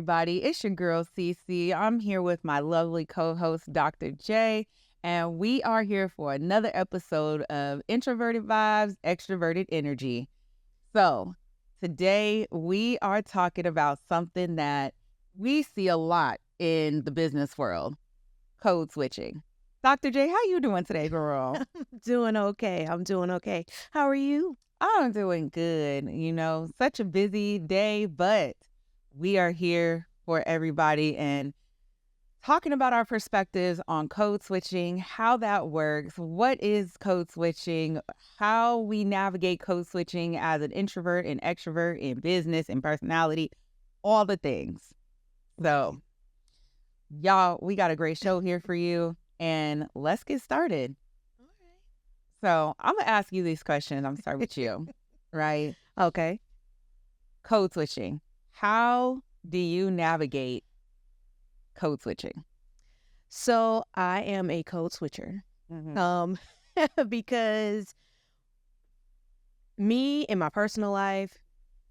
everybody. It's your girl, Cece. I'm here with my lovely co-host, Dr. J, and we are here for another episode of Introverted Vibes Extroverted Energy. So, today we are talking about something that we see a lot in the business world, code switching. Dr. J, how you doing today, girl? Doing okay. I'm doing okay. How are you? I'm doing good. Such a busy day, but we are here for everybody and talking about our perspectives on code switching, how that works, what is code switching, how we navigate code switching as an introvert and extrovert in business and personality, all the things. So, y'all, we got a great show here for you, and let's get started. All right. So, I'm going to ask you these questions. I'm going to start with you, right? Okay. Code switching. How do you navigate code switching? So I am a code switcher. Because me in my personal life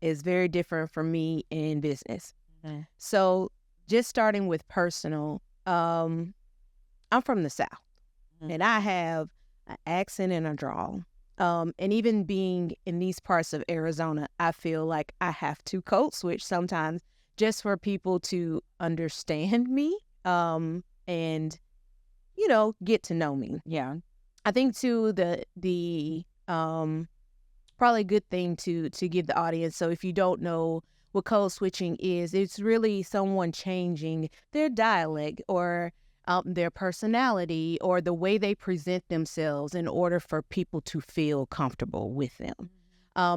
is very different from me in business. So just starting with personal, I'm from the South and I have an accent and a drawl. And even being in these parts of Arizona, I feel like I have to code switch sometimes just for people to understand me and, get to know me. Yeah. I think, too, the probably a good thing to give the audience. So if you don't know what code switching is, it's really someone changing their dialect or their personality or the way they present themselves in order for people to feel comfortable with them.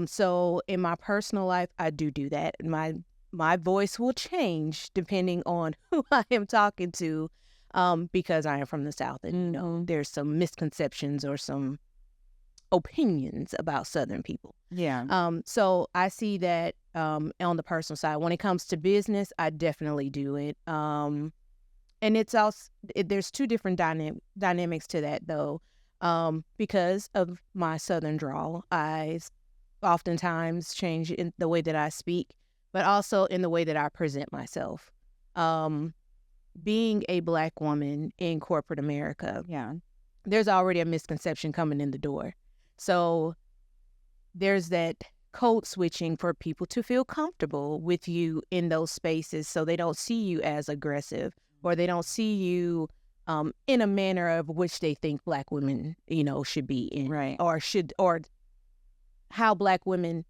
So in my personal life, I do that. My voice will change depending on who I am talking to because I am from the South. And, there's some misconceptions or some opinions about Southern people. Yeah. So I see that on the personal side. When it comes to business, I definitely do it. And it's also, there's two different dynamics to that, though. Because of my Southern drawl, I oftentimes change in the way that I speak, but also in the way that I present myself. Being a Black woman in corporate America, there's already a misconception coming in the door. So there's that code switching for people to feel comfortable with you in those spaces so they don't see you as aggressive or they don't see you in a manner of which they think Black women, should be in. Right. Or how Black women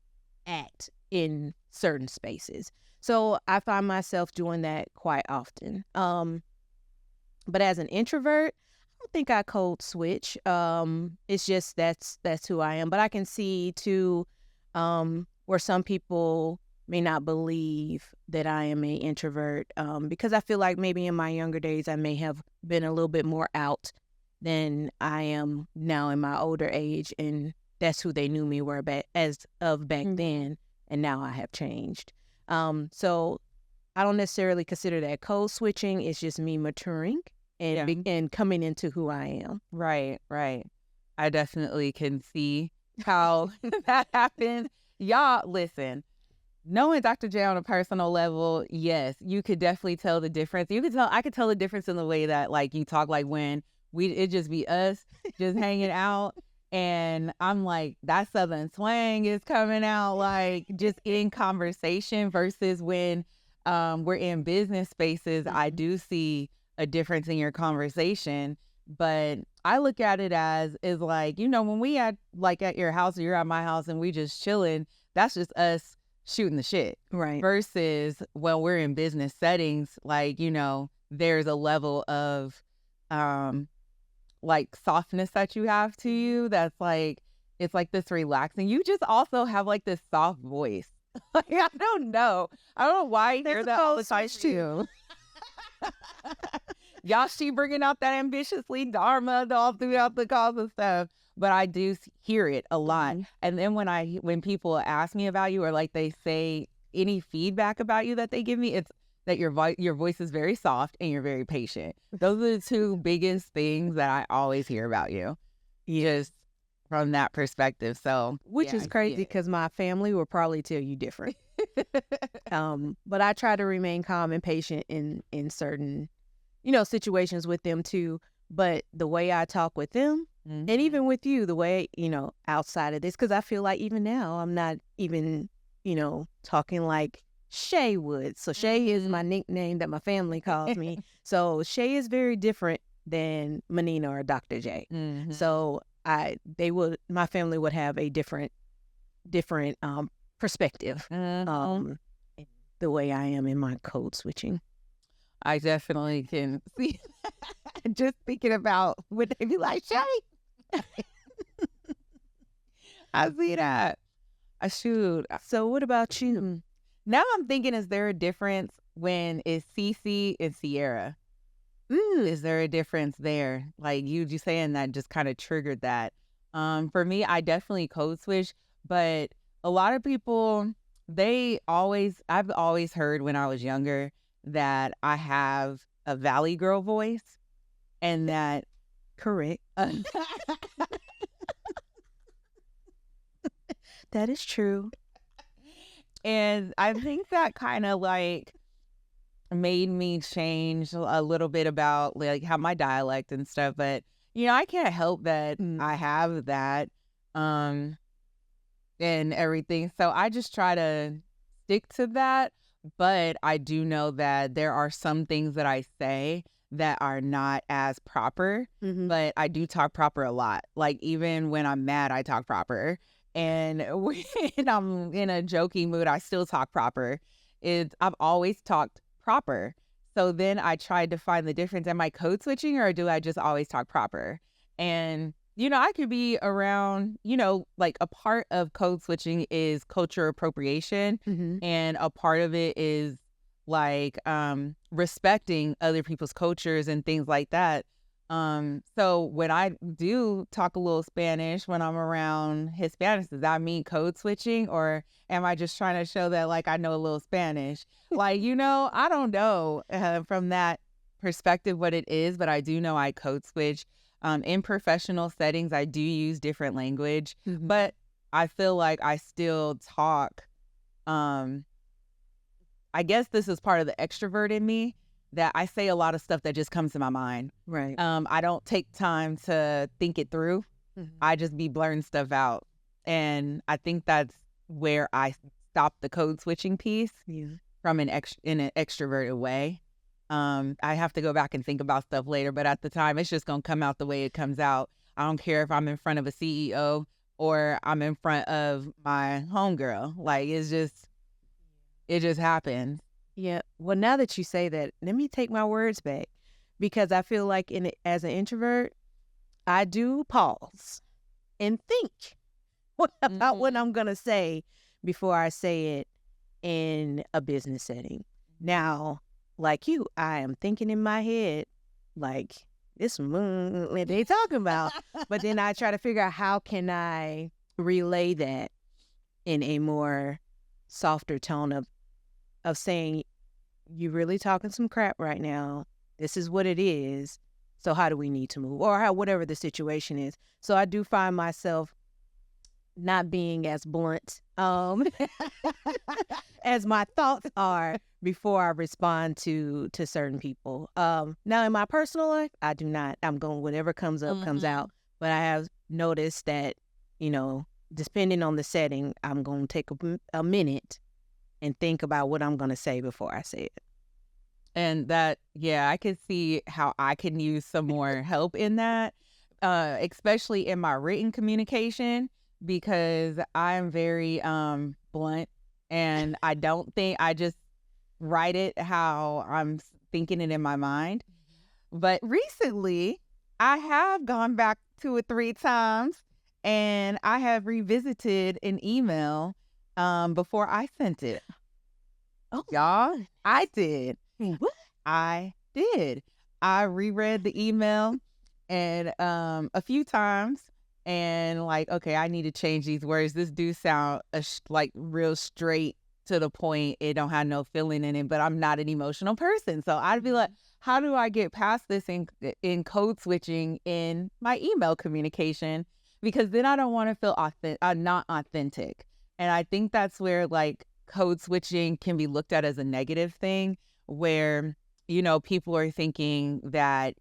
act in certain spaces. So I find myself doing that quite often. But as an introvert, I don't think I code switch. It's just that's who I am. But I can see too where some people may not believe that I am an introvert because I feel like maybe in my younger days I may have been a little bit more out than I am now in my older age, and that's who they knew me back then, and now I have changed. So I don't necessarily consider that code switching. It's just me maturing and coming into who I am. Right. I definitely can see how that happens. Y'all, listen. Knowing Dr. J on a personal level, yes, you could definitely tell the difference. I could tell the difference in the way that you talk, when it just be us just hanging out. And I'm like, that Southern swang is coming out just in conversation versus when we're in business spaces. I do see a difference in your conversation, but I look at it as when we at your house or you're at my house and we just chilling, that's just us shooting the shit. Right. Versus when we're in business settings, there's a level of softness that you have to you that's it's this relaxing. You just also have this soft voice. I don't know why I hear that all the time too. Y'all, she bringing out that ambitiously Dharma all throughout the calls and stuff, but I do hear it a lot. And then when people ask me about you or they say any feedback about you that they give me, it's that your voice is very soft and you're very patient. Those are the two biggest things that I always hear about you. Just from that perspective. So, which is crazy because my family will probably tell you different. But I try to remain calm and patient in certain, situations with them too. But the way I talk with them, and even with you, the way, outside of this, because I feel like even now I'm not even, talking like Shay would. So Shay is my nickname that my family calls me. So Shay is very different than Manina or Dr. J. So my family would have a different perspective. The way I am in my code switching. I definitely can see just thinking about would they be like, Shay? I see that. Shoot. So what about you? Now I'm thinking, is there a difference when it's Cece and Sierra? Is there a difference there? Like you saying that just kind of triggered that. For me, I definitely code switch, but a lot of people, I've always heard when I was younger that I have a Valley Girl voice and that. Correct. That is true. And I think that kind of like made me change a little bit about like how my dialect and stuff. But, I can't help that I have that and everything. So I just try to stick to that. But I do know that there are some things that I say that are not as proper, but I do talk proper a lot. Like even when I'm mad, I talk proper. And when I'm in a joking mood, I still talk proper. I've always talked proper. So then I tried to find the difference. Am I code switching or do I just always talk proper? And, I could be around, like a part of code switching is culture appropriation. And a part of it is like respecting other people's cultures and things like that. So when I do talk a little Spanish when I'm around Hispanics, does that mean code switching or am I just trying to show that like I know a little Spanish? Like, I don't know from that perspective what it is, but I do know I code switch. In professional settings, I do use different language, but I feel like I still talk. I guess this is part of the extrovert in me, that I say a lot of stuff that just comes to my mind. Right. I don't take time to think it through. I just be blurting stuff out. And I think that's where I stopped the code switching piece from in an extroverted way. I have to go back and think about stuff later, but at the time, it's just going to come out the way it comes out. I don't care if I'm in front of a CEO or I'm in front of my homegirl. Like, it just happens. Yeah. Well, now that you say that, let me take my words back because I feel like as an introvert, I do pause and think about what I'm going to say before I say it in a business setting. Now, like you, I am thinking in my head, like, this what they talking about. But then I try to figure out how can I relay that in a more softer tone of saying, you really talking some crap right now. This is what it is. So how do we need to move? Or whatever the situation is. So I do find myself not being as blunt as my thoughts are before I respond to certain people. Now in my personal life, I do not. I'm going, whatever comes up, comes out. But I have noticed that, depending on the setting, I'm going to take a minute and think about what I'm going to say before I say it. And that, I could see how I can use some more help in that, especially in my written communication, because I'm very blunt and I don't think I just write it how I'm thinking it in my mind. But recently, I have gone back 2 or 3 times and I have revisited an email before I sent it. Oh, y'all, I did. What? I did. I reread the email and a few times and like, okay, I need to change these words. This do sound like real straight to the point. It don't have no feeling in it, but I'm not an emotional person. So I'd be like, how do I get past this in code switching in my email communication? Because then I don't want to feel not authentic. And I think that's where like code switching can be looked at as a negative thing where, people are thinking that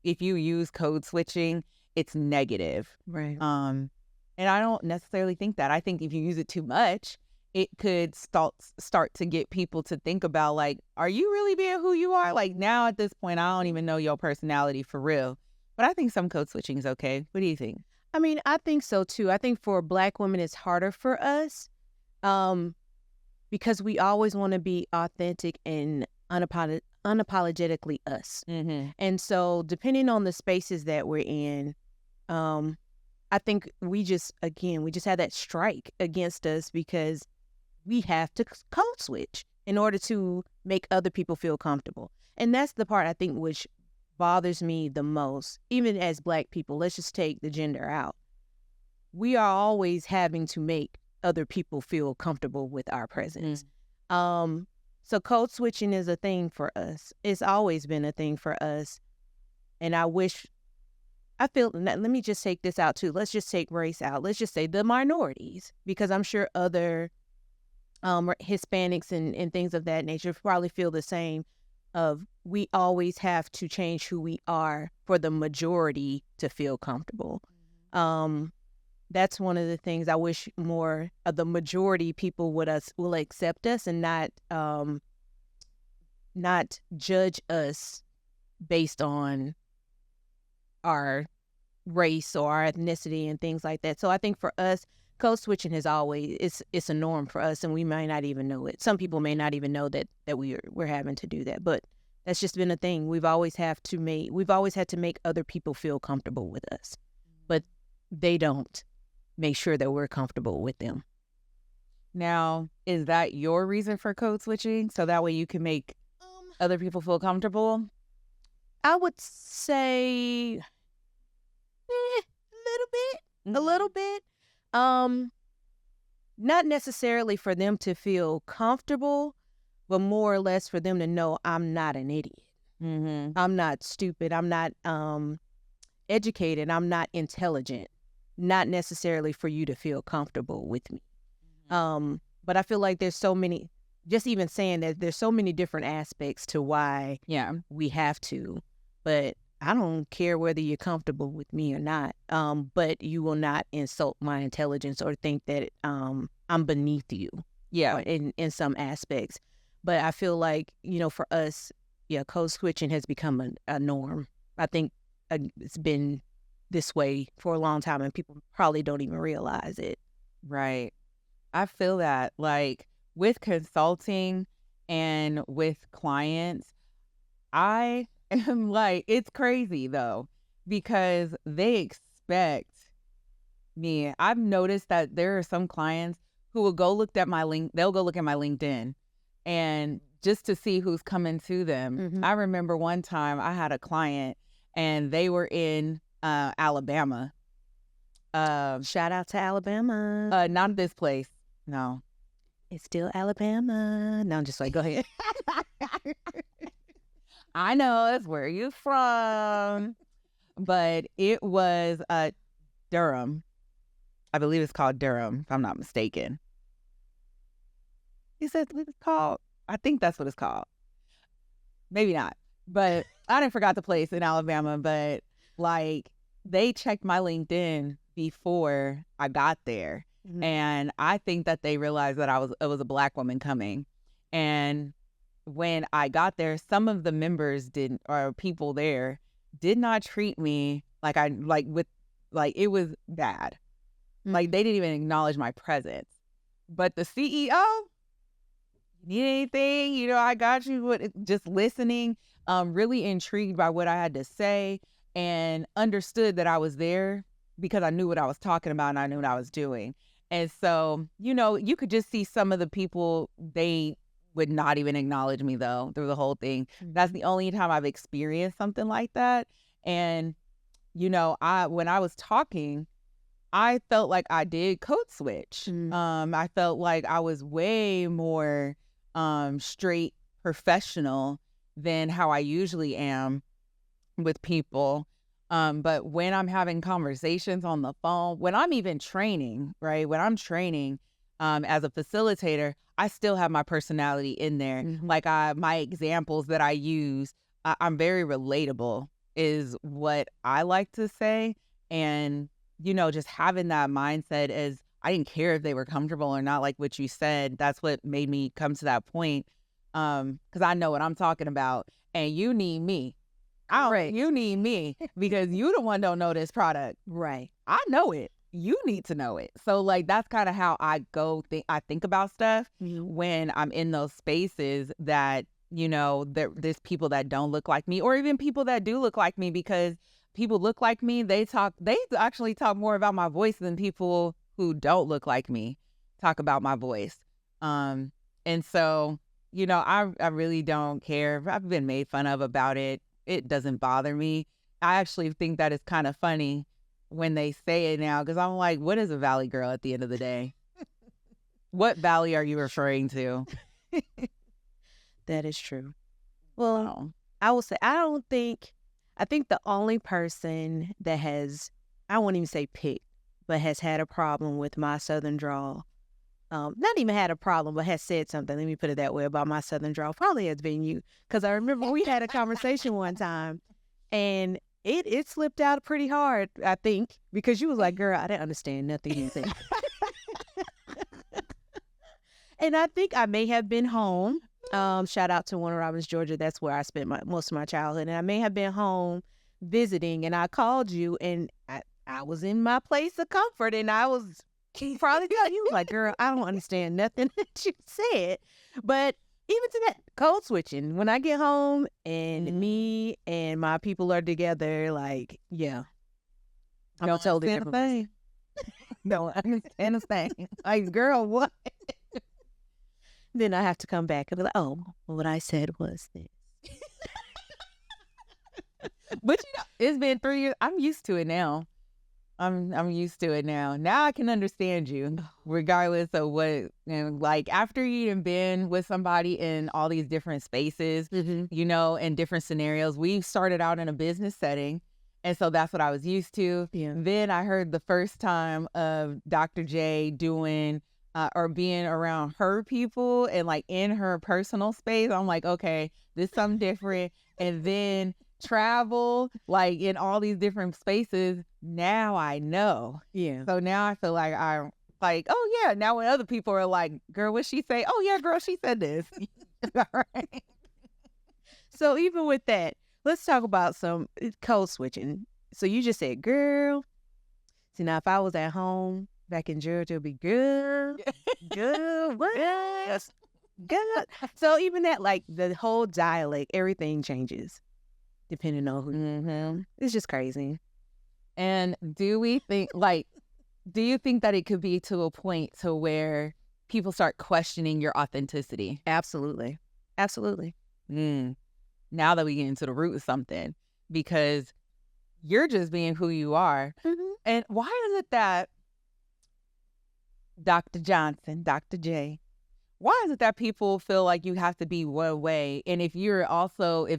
if you use code switching, it's negative. Right. And I don't necessarily think that. I think if you use it too much, it could start to get people to think about, like, are you really being who you are? Like, now at this point, I don't even know your personality for real. But I think some code switching is okay. What do you think? I mean, I think so too. I think for Black women, it's harder for us because we always want to be authentic and unapologetically us. Mm-hmm. And so depending on the spaces that we're in, I think we just had that strike against us because we have to code switch in order to make other people feel comfortable. And that's the part I think which bothers me the most, even as Black people. Let's just take the gender out. We are always having to make other people feel comfortable with our presence. So code switching is a thing for us. It's always been a thing for us. And let me just take this out too. Let's just take race out. Let's just say the minorities, because I'm sure other Hispanics and things of that nature probably feel the same. We always have to change who we are for the majority to feel comfortable. That's one of the things I wish more of the majority people will accept us and not judge us based on our race or our ethnicity and things like that. So I think for us, code switching is always it's a norm for us, and we may not even know it. Some people may not even know that we're having to do that, but that's just been a thing. We've always had to make other people feel comfortable with us, but they don't make sure that we're comfortable with them. Now, is that your reason for code switching? So that way you can make other people feel comfortable? I would say a little bit. Not necessarily for them to feel comfortable, but more or less for them to know I'm not an idiot. Mm-hmm. I'm not stupid. I'm not educated. I'm not intelligent. Not necessarily for you to feel comfortable with me. But I feel like there's so many, just even saying that there's so many different aspects to why we have to. But I don't care whether you're comfortable with me or not. But you will not insult my intelligence or think that I'm beneath you. Yeah. In some aspects. But I feel like, for us, code switching has become a norm. I think it's been this way for a long time, and people probably don't even realize it. Right. I feel that, like, with consulting and with clients, I am like, it's crazy though, because they expect me. I've noticed that there are some clients who will they'll go look at my LinkedIn and just to see who's coming to them. Mm-hmm. I remember one time I had a client and they were in Alabama. Shout out to Alabama. Not this place. No. It's still Alabama. No, I'm just like, go ahead. I know it's where you from. But it was Durham. I believe it's called Durham, if I'm not mistaken. He said what it's called. I think that's what it's called. Maybe not. But I didn't forgot the place in Alabama. But like, they checked my LinkedIn before I got there. Mm-hmm. And I think that they realized that it was a Black woman coming. And when I got there, some of the members people there did not treat me it was bad. Mm-hmm. Like, they didn't even acknowledge my presence. But the CEO, need anything? I got you. Just listening, really intrigued by what I had to say, and understood that I was there because I knew what I was talking about and I knew what I was doing. And so, you could just see some of the people, they would not even acknowledge me though through the whole thing. Mm-hmm. That's the only time I've experienced something like that. And, when I was talking, I felt like I did code switch. Mm-hmm. I felt like I was way more straight professional than how I usually am with people. But when I'm having conversations on the phone, when I'm even training, right? When I'm training, as a facilitator, I still have my personality in there. Mhm. Like my examples that I use, I'm very relatable is what I like to say. And, just having that mindset is I didn't care if they were comfortable or not, like what you said. That's what made me come to that point. Because I know what I'm talking about. And you need me. Correct. You need me because you the one don't know this product. Right. I know it. You need to know it. So like that's kind of how I I think about stuff when I'm in those spaces that, there's people that don't look like me or even people that do look like me, because people look like me, they actually talk more about my voice than people who don't look like me talk about my voice. And so, I really don't care. I've been made fun of about it. It doesn't bother me. I actually think that it's kind of funny when they say it now, because I'm like, what is a valley girl at the end of the day? What valley are you referring to? That is true. Well, I will say, I think the only person that has, I won't even say picked, but has had a problem with my Southern drawl, not even had a problem, but has said something, let me put it that way, about my Southern drawl, probably has been you. Because I remember we had a conversation one time, and it slipped out pretty hard, I think, because you was like, girl, I didn't understand nothing you said. And I think I may have been home. Shout out to Warner Robins, Georgia. That's where I spent most of my childhood. And I may have been home visiting, and I called you, and I was in my place of comfort, and I was probably telling you, like, girl, I don't understand nothing that you said. But even to that, code switching, when I get home and me and my people are together, like, yeah. I'm a totally different person. Don't understand a thing. Like, girl, what? Then I have to come back and be like, oh, well, what I said was this. But it's been 3 years. I'm used to it now. I'm used to it now. Now I can understand you, regardless of what. And like after you've been with somebody in all these different spaces, in different scenarios. We started out in a business setting, and so that's what I was used to. Yeah. Then I heard the first time of Dr. J doing. Or being around her people and like in her personal space, I'm like, okay, this is something different. And then travel, like in all these different spaces, now I know. Yeah. So now I feel like I'm like, oh yeah, now when other people are like, girl, what'd she say? Oh yeah, girl, she said this. Right. So even with that, let's talk about some code switching. So you just said, girl. See, now if I was at home back in Georgia, it'd be girl, what? Good. So even that, like the whole dialect, everything changes depending on who. It's just crazy. And do you think that it could be to a point to where people start questioning your authenticity? Absolutely. Absolutely. Now that we get into the root of something, because you're just being who you are. And why is it that Dr. Johnson, Dr. J, why is it that people feel like you have to be one way? And if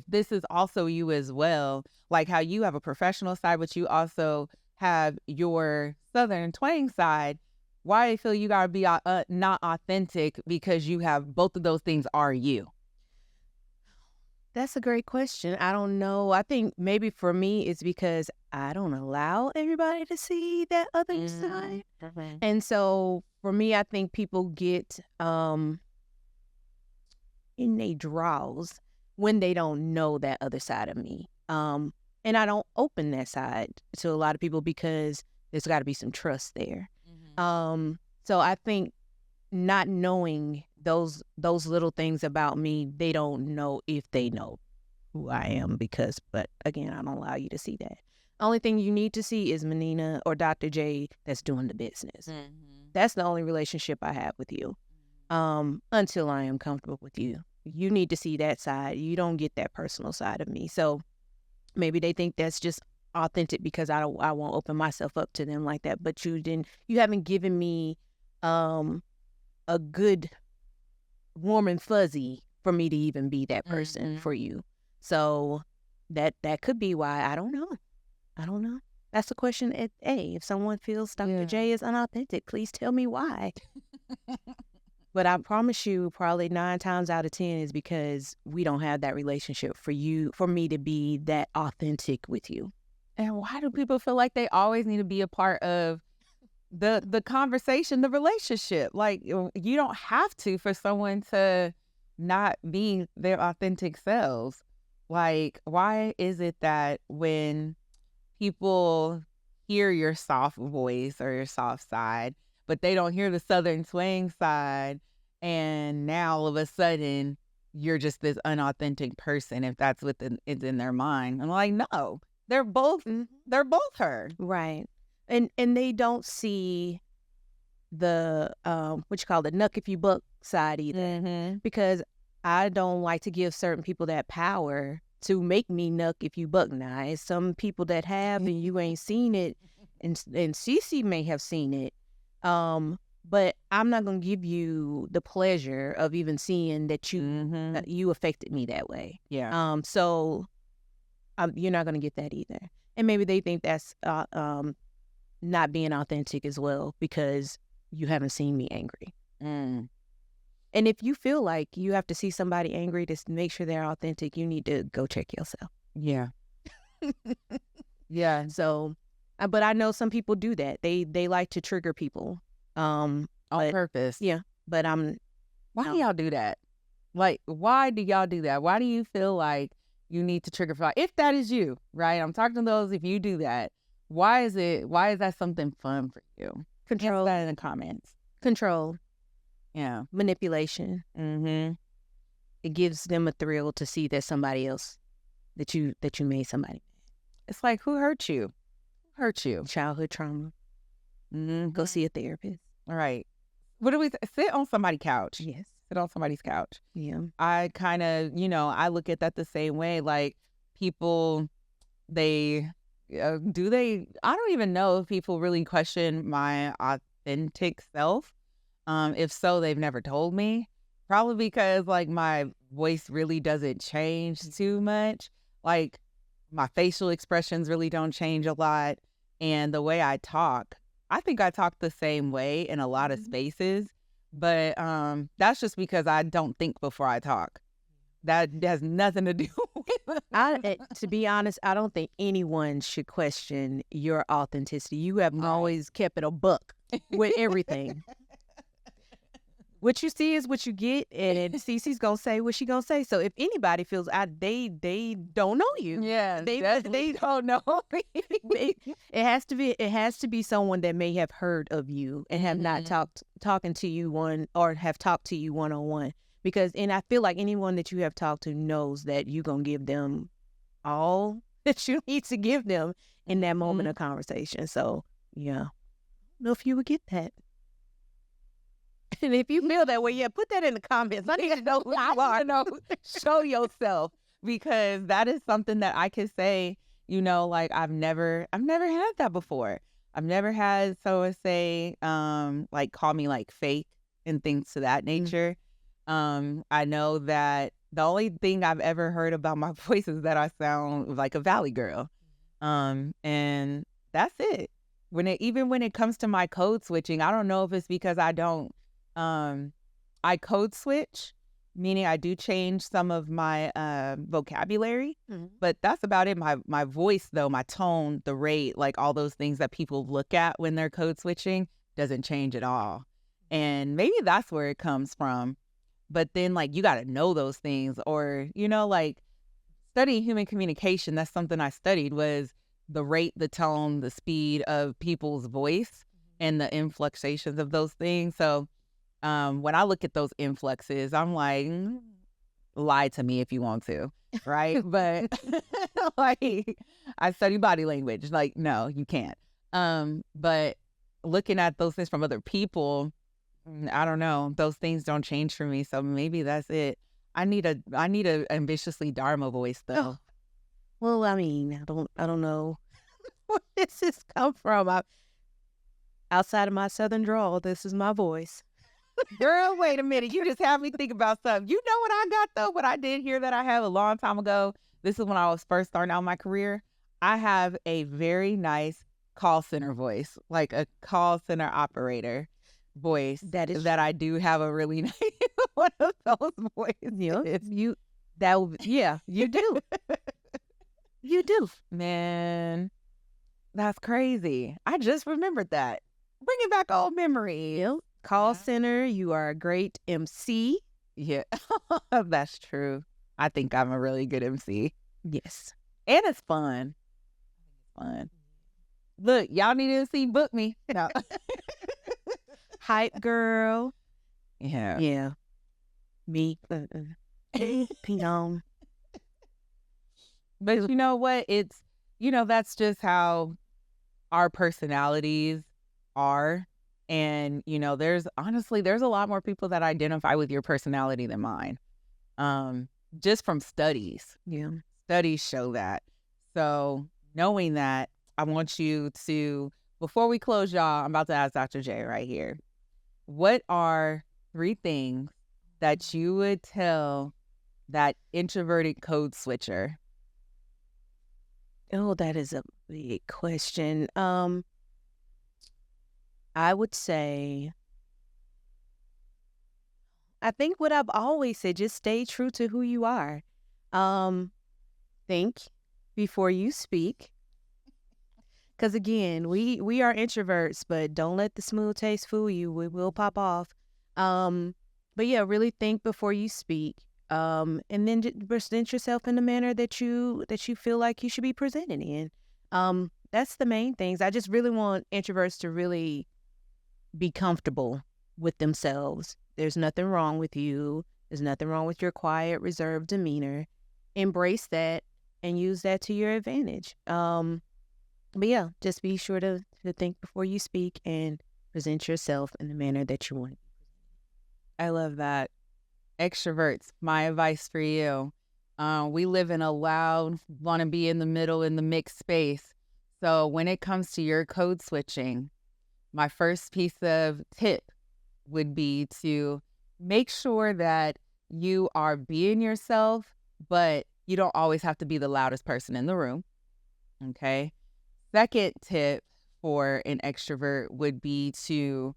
this is also you as well, like how you have a professional side, but you also have your Southern twang side, why do you feel you got to be not authentic because you have both of those things are you? That's a great question. I don't know. I think maybe for me, it's because I don't allow everybody to see that other side. And so for me, I think people get in their draws when they don't know that other side of me. And I don't open that side to a lot of people because there's got to be some trust there. So I think not knowing those little things about me, they don't know if they know who I am but again, I don't allow you to see that. Only thing you need to see is Menina or Dr. J that's doing the business. That's the only relationship I have with you. Until I am comfortable with you. You need to see that side. You don't get that personal side of me. So maybe they think that's just authentic because I won't open myself up to them like that. But you haven't given me a good warm and fuzzy for me to even be that person for you. So that could be why. I don't know. That's the question at A. If someone feels Dr. J is unauthentic, please tell me why. But I promise you, probably 9 times out of 10 is because we don't have that relationship for me to be that authentic with you. And why do people feel like they always need to be a part of the conversation, the relationship? Like, you don't have to for someone to not be their authentic selves. Like, why is it that when people hear your soft voice or your soft side, but they don't hear the southern twang side, and now all of a sudden you're just this unauthentic person if that's what is in their mind? I'm like, no, they're both her. Right. And they don't see the what you call the nuck if you buck side either. Because I don't like to give certain people that power to make me nuck if you buck. Now, it's some people that have and you ain't seen it, and Cece may have seen it. But I'm not gonna give you the pleasure of even seeing that you affected me that way. Yeah. So you're not gonna get that either. And maybe they think that's not being authentic as well because you haven't seen me angry. And if you feel like you have to see somebody angry to make sure they're authentic, you need to go check yourself. Yeah. Yeah. So, but I know some people do that. They like to trigger people. On purpose. Yeah. But why do y'all do that? Like, why do y'all do that? Why do you feel like you need to trigger fire? If that is you, right? I'm talking to those, if you do that, why is that something fun for you? Control. Answer that in the comments. Control. Yeah. Manipulation. It gives them a thrill to see that somebody else, that you made somebody. It's like, who hurt you? Who hurt you? Childhood trauma. Go see a therapist. All right. What do we sit on somebody's couch? Yes. Sit on somebody's couch. Yeah. I kind of, I look at that the same way. Like, people, I don't even know if people really question my authentic self. If so, they've never told me. Probably because, like, my voice really doesn't change too much. Like, my facial expressions really don't change a lot. And the way I talk, I think I talk the same way in a lot of spaces. But that's just because I don't think before I talk. That has nothing to do with it. To be honest, I don't think anyone should question your authenticity. You have always kept it a buck with everything. What you see is what you get, and Cece's gonna say what she gonna say. So if anybody feels they don't know you, yeah, they don't know me. It has to be someone that may have heard of you and have not talking to you have talked to you one-on-one. And I feel like anyone that you have talked to knows that you're gonna give them all that you need to give them in that moment of conversation. So yeah, I don't know if you would get that. And if you feel that way, put that in the comments. I need to know who you are. Show yourself, because that is something that I could say, like, I've never had that before. I've never had someone say, like, call me like fake and things to that nature. I know that the only thing I've ever heard about my voice is that I sound like a Valley girl. And that's it. Even when it comes to my code switching, I don't know if it's because I don't, I code switch, meaning I do change some of my vocabulary, but that's about it. My voice, though, my tone, the rate, like all those things that people look at when they're code switching doesn't change at all. And maybe that's where it comes from. But then, like, you got to know those things, or, like, studying human communication, that's something I studied, was the rate, the tone, the speed of people's voice and the influxations of those things. So when I look at those influxes, I'm like, lie to me if you want to, right? But like, I study body language. Like, no, you can't. But looking at those things from other people, I don't know. Those things don't change for me. So maybe that's it. I need a ambitiously Dharma voice, though. Oh. Well, I mean, I don't know where this has come from. Outside of my southern drawl, this is my voice. Girl, wait a minute. You just have me think about something. You know what I got, though? What I did hear that I have a long time ago. This is when I was first starting out my career. I have a very nice call center voice, like a call center operator. voice. That is that I do have a really nice one of those voices. You do. You do. Man, that's crazy. I just remembered that. Bringing back old memories. Yep. Call center. You are a great MC. Yeah, that's true. I think I'm a really good MC. Yes. And it's fun. Fun. Look, y'all need to see book me. No. Hype girl. Yeah. Yeah. Me. Ping on. But you know what? It's, that's just how our personalities are. And, there's a lot more people that identify with your personality than mine. Just from studies. Yeah. Studies show that. So knowing that, I want you to, before we close, y'all, I'm about to ask Dr. J right here. What are 3 things that you would tell that introverted code switcher? Oh, that is a big question. I would say, I think what I've always said, just stay true to who you are. Think before you speak. Because again, we are introverts, but don't let the smooth taste fool you. We will pop off. But yeah, really think before you speak. And then present yourself in the manner that you feel like you should be presented in. That's the main things. I just really want introverts to really be comfortable with themselves. There's nothing wrong with you. There's nothing wrong with your quiet, reserved demeanor. Embrace that and use that to your advantage. But yeah, just be sure to think before you speak and present yourself in the manner that you want. I love that. Extroverts, my advice for you. We live in a loud, want to be in the middle, in the mixed space. So when it comes to your code switching, my first piece of tip would be to make sure that you are being yourself, but you don't always have to be the loudest person in the room. Okay. Second tip for an extrovert would be to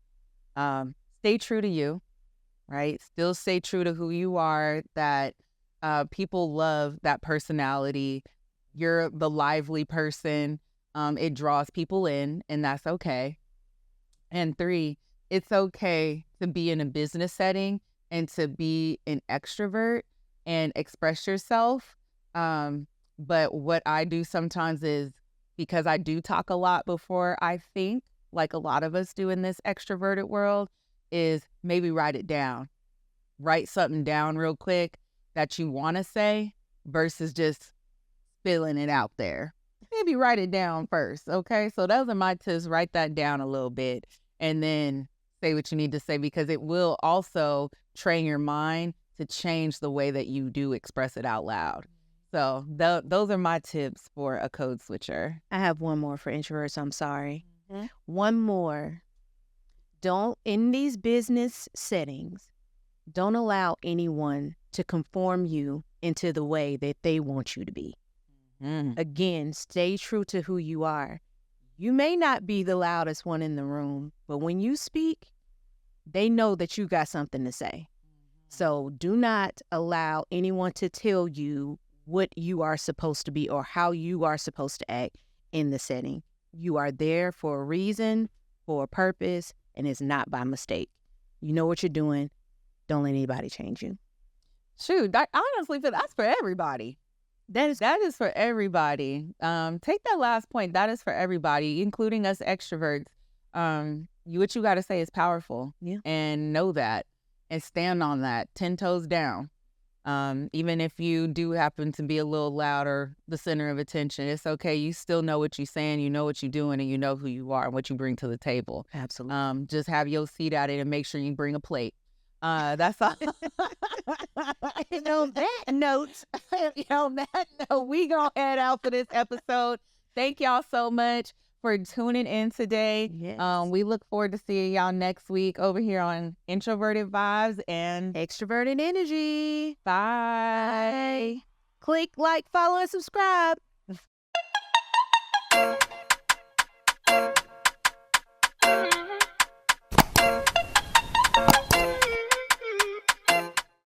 stay true to you, right? Still stay true to who you are, that people love that personality. You're the lively person. It draws people in, and that's okay. And 3, it's okay to be in a business setting and to be an extrovert and express yourself. But what I do sometimes is, because I do talk a lot before I think, like a lot of us do in this extroverted world, is maybe write it down. Write something down real quick that you want to say versus just spilling it out there. Maybe write it down first, okay? So those are my tips. Write that down a little bit and then say what you need to say, because it will also train your mind to change the way that you do express it out loud. So those are my tips for a code switcher. I have one more for introverts. I'm sorry. Mm-hmm. One more. In these business settings, don't allow anyone to conform you into the way that they want you to be. Mm-hmm. Again, stay true to who you are. You may not be the loudest one in the room, but when you speak, they know that you got something to say. So do not allow anyone to tell you what you are supposed to be or how you are supposed to act in the setting. You are there for a reason, for a purpose, and it's not by mistake. You know what you're doing. Don't let anybody change you. Shoot, I honestly feel that's for everybody. That is for everybody. Take that last point. That is for everybody, including us extroverts. What you got to say is powerful. Yeah. And know that and stand on that 10 toes down. Even if you do happen to be a little louder, the center of attention, it's okay. You still know what you're saying, you know what you're doing, and you know who you are and what you bring to the table. Absolutely. Just have your seat at it and make sure you bring a plate. That's all. On that note, we gonna head out for this episode. Thank y'all so much for tuning in today. Yes. We look forward to seeing y'all next week over here on Introverted Vibes and Extroverted Energy. Bye. Click like, follow, and subscribe.